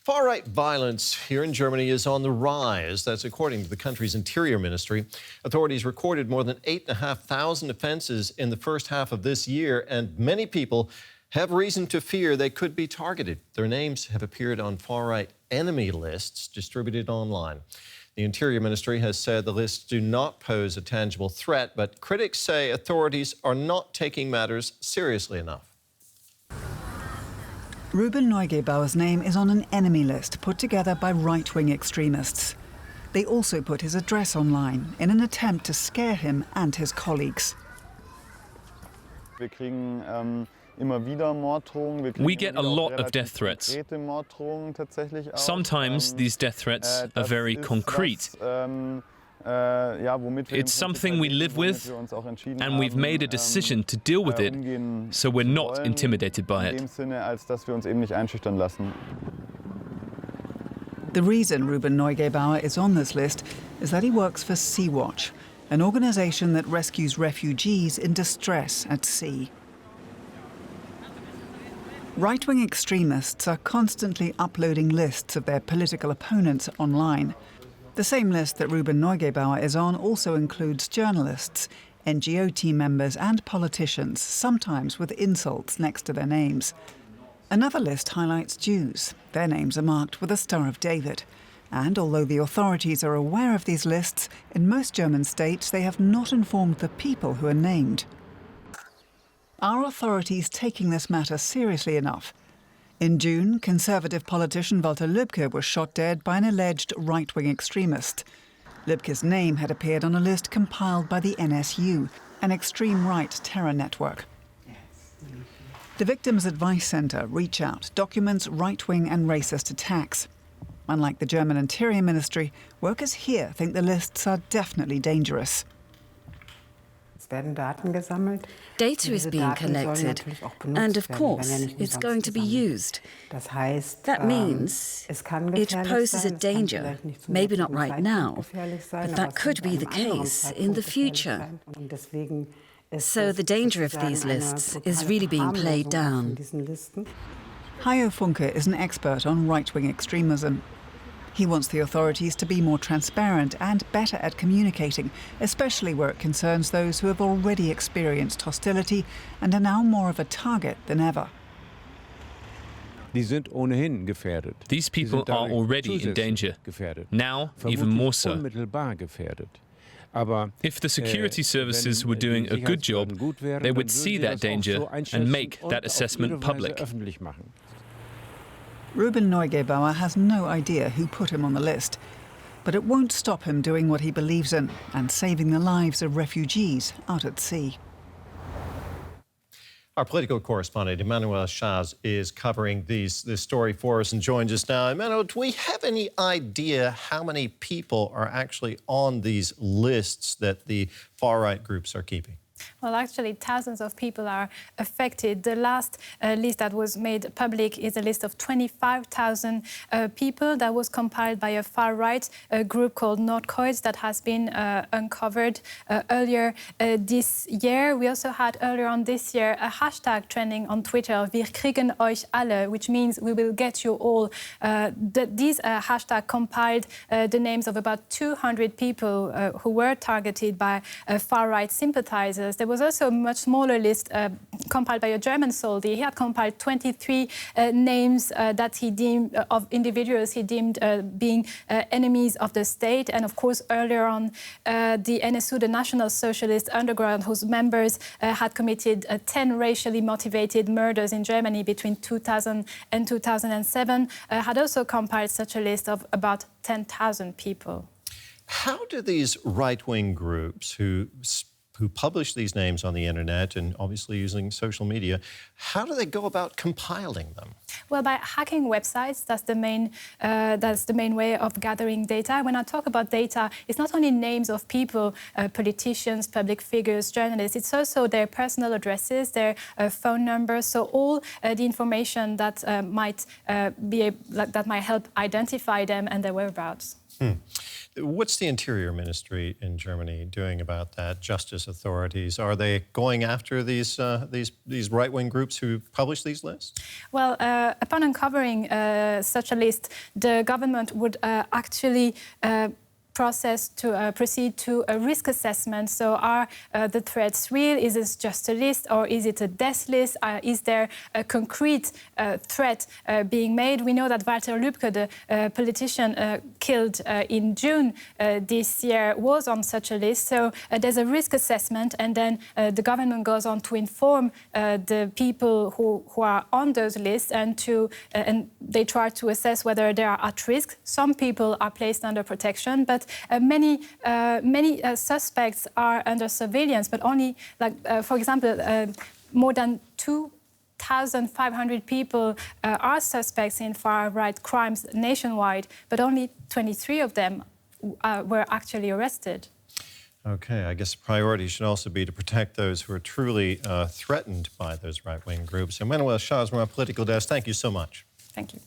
Far-right violence here in Germany is on the rise. That's according to the country's Interior Ministry. Authorities recorded more than 8,500 offences in the first half of this year, and many people have reason to fear they could be targeted. Their names have appeared on far-right enemy lists distributed online. The Interior Ministry has said the lists do not pose a tangible threat, but critics say authorities are not taking matters seriously enough. Ruben Neugebauer's name is on an enemy list put together by right-wing extremists. They also put his address online in an attempt to scare him and his colleagues. We get a lot of death threats. Sometimes these death threats are very concrete. It's something we live with, and we've made a decision to deal with it, so we're not intimidated by it. The reason Ruben Neugebauer is on this list is that he works for Sea-Watch, an organisation that rescues refugees in distress at sea. Right-wing extremists are constantly uploading lists of their political opponents online. The same list that Ruben Neugebauer is on also includes journalists, NGO team members and politicians, sometimes with insults next to their names. Another list highlights Jews. Their names are marked with a Star of David. And although the authorities are aware of these lists, in most German states they have not informed the people who are named. Are authorities taking this matter seriously enough? In June, Conservative politician Walter Lübcke was shot dead by an alleged right-wing extremist. Lübcke's name had appeared on a list compiled by the NSU, an extreme-right terror network. The Victims' Advice Centre, Reach Out, documents right-wing and racist attacks. Unlike the German Interior Ministry, workers here think the lists are definitely dangerous. Data is being collected, and of course, it's going to be used. That means it poses a danger, maybe not right now, but that could be the case in the future. So the danger of these lists is really being played down. Hayo Funke is an expert on right-wing extremism. He wants the authorities to be more transparent and better at communicating, especially where it concerns those who have already experienced hostility and are now more of a target than ever. These people are already in danger, now even more so. If the security services were doing a good job, they would see that danger and make that assessment public. Ruben Neugebauer has no idea who put him on the list, but it won't stop him doing what he believes in and saving the lives of refugees out at sea. Our political correspondent, Emmanuel Chaz, is covering this story for us and joins us now. Emmanuel, do we have any idea how many people are actually on these lists that the far-right groups are keeping? Well, actually, thousands of people are affected. The last list that was made public is a list of 25,000 people that was compiled by a far-right group called Nordkreuz that has been uncovered earlier this year. We also had earlier on this year a hashtag trending on Twitter, Wir kriegen euch alle, which means we will get you all. These hashtag compiled the names of about 200 people who were targeted by far-right sympathizers. There was also a much smaller list compiled by a German soldier. He had compiled 23 names that he deemed of individuals he deemed being enemies of the state. And of course, earlier on, the NSU, the National Socialist Underground, whose members had committed 10 racially motivated murders in Germany between 2000 and 2007, had also compiled such a list of about 10,000 people. How do these right-wing groups who publish these names on the internet and obviously using social media, how do they go about compiling them? Well, by hacking websites, that's the main way of gathering data. When I talk about data, it's not only names of people, politicians, public figures, journalists, it's also their personal addresses, their phone numbers, so all the information that might help identify them and their whereabouts. What's the Interior Ministry in Germany doing about that? Justice authorities, are they going after these right-wing groups who publish these lists? Well, upon uncovering such a list, the government would actually proceed to a risk assessment. So are the threats real? Is this just a list, or is it a death list? Is there a concrete threat being made? We know that Walter Lübcke, the politician killed in June this year, was on such a list. So there's a risk assessment, and then the government goes on to inform the people who are on those lists, and they try to assess whether they are at risk. Some people are placed under protection, but many suspects are under surveillance, but only, for example, more than 2,500 people are suspects in far-right crimes nationwide, but only 23 of them were actually arrested. Okay, I guess the priority should also be to protect those who are truly threatened by those right-wing groups. Emmanuel Chazma, Political Desk, thank you so much. Thank you.